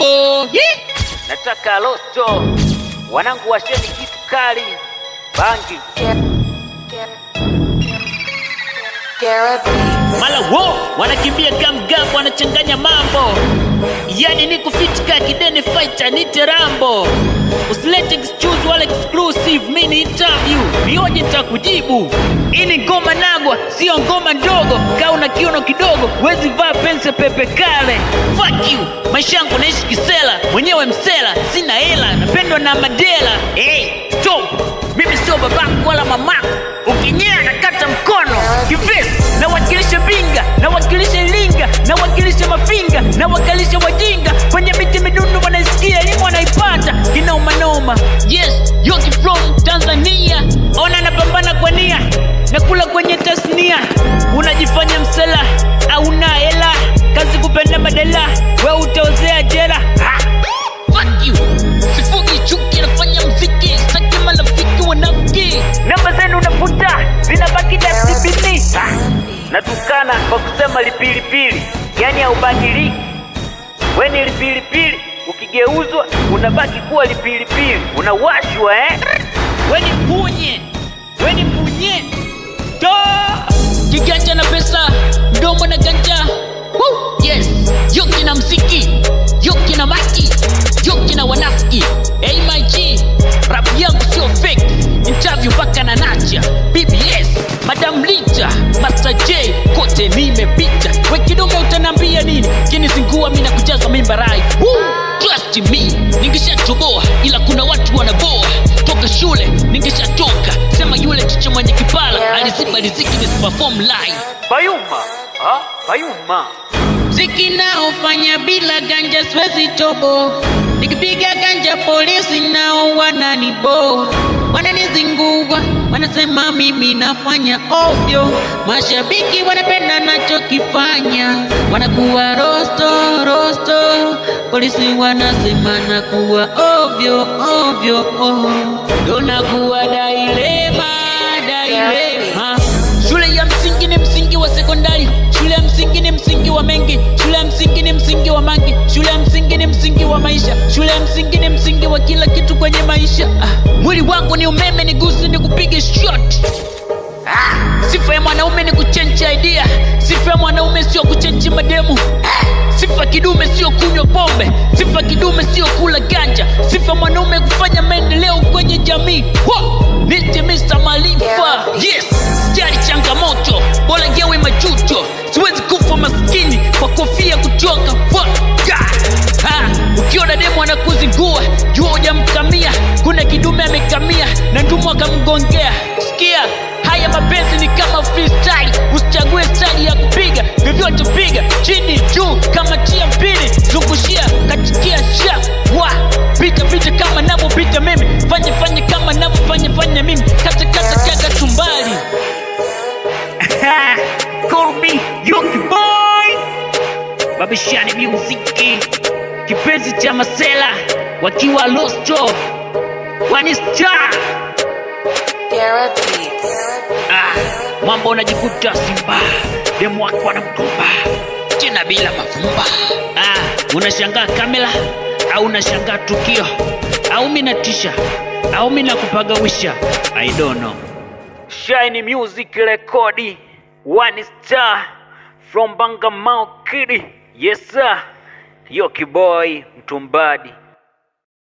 Rambo. Nataka losto. Wanangu washeni kitu kali. Bangi. Mala wo, wanakimbia gamgam, wanachanganya mambo. Yani ni kufichika kideni fighter nite Rambo. Usilete excuse wala exclusive, mini interview nioje nitakujibu. Ini ngoma nagwa, sio ngoma ndogo. Kauna kiuno kidogo, wezi vaa pense pepe kale. Fuck you, maisha yangu naishi kisela. Mwenyewe msela, sina hela, napendwa na madela. Hey, stop, mimi sio babangu wala mamako. Ukinyea nakata mkono. Kivesi, nawakilisha Mbinga, nawakilisha Iringa, nawakilisha Mafinga, nawakilisha wajinga. Kwenye miti midundu wanaisikia, elimu wanaipata kinoma noma. Yes, Yoki from Tanzania. Ona napambana kwa nia, nakula kwenye tasnia. Unajifanya msela, hauna hela. Kazi kupenda madela, we utaozea jela. Fuck you, sifugi chuki, nafanya mziki. Saki malafiki wanafiki. Namba zenu unafuta, zinabaki dasibini. Natukana kwa kusema lipilipili, yani haubadiliki. Weni lipilipili, ukigeuzwa unabaki kuwa lipilipili. Unawashwa Weni punye, weni punye. Kiganja na pesa, mdomo na ganja. Woo, yes, Yoki na mziki, Yoki na maki, Yoki na wanafiki. Hey my G, rap yangu sio fake. Interview mpaka na nacha, BBS, Madam Lita, Master J, kote nimepita. We kidume utanambia nini? Kinizingua mina kujaza mimba rai. Trust me, ningeshatoboa ila kuna watu wanaboa. Toka shule, ningeshatoka. Sema yule chicha mwenye kipala, aliziba riziki nisiperform live. Bayuma, Bayuma. Mziki naofanya bila ganja siwezi tobo. Nikipiga ganja polisi nao wananibo. Wananizingua, wanasema mimi nafanya ovyo. Mashabiki wanapenda nachokifanya. Wanakuwa rosto. Polisi wanasema nakuwa ovyo. Donakuwa dailema. Shule ya msingi ni msingi wa sekondari. Shule ya msingi ni msingi wa mengi. Shule ya msingi ni msingi wa mangi. Shule ya msingi ni msingi wa maisha. Shule ya msingi ni msingi wa kila kitu kwenye maisha. Mwili wangu ni umeme, nigusi ni kupige shot. Sifa ya mwanaume ni kuchange idea. Sifa ya mwanaume sio kuchange mademu. Sifa kidume sio kunywa pombe. Sifa kidume sio kula ganja. Sifa mwanaume kufanya maendeleo kwenye jamii. Nite Mr. Malifa. Yes, sijali changamoto, bora ngewe majuto. Siwezi kufa maskini kwa kofia kuchoka. Ukiona demu anakuzingua, jua hujamkamia. Kuna kidume amekamia na ndumu akamgongea. Sikia, haya mapenzi ni kama freestyle. Usichague style ya kupiga, vyovyote piga. Chini juu kama tia mpini, zungushia katikia sha. Pita kama navyopita mimi. Fanya kama navyofanya mimi. Kata kiaga chumbali. Call me Yoki boy. Babishani muziki, kipenzi cha masela wakiwa losto. One star. Mambo unajikuta Simba, demu wako anamkomba tena bila mafumba. Unashangaa kamera au unashangaa tukio, au mimi natisha, au mimi nakupagawisha, I don't know. Shine Music Record, One Star from Bangamau Kid. Yes sir, Yoki boy Mtumbadi.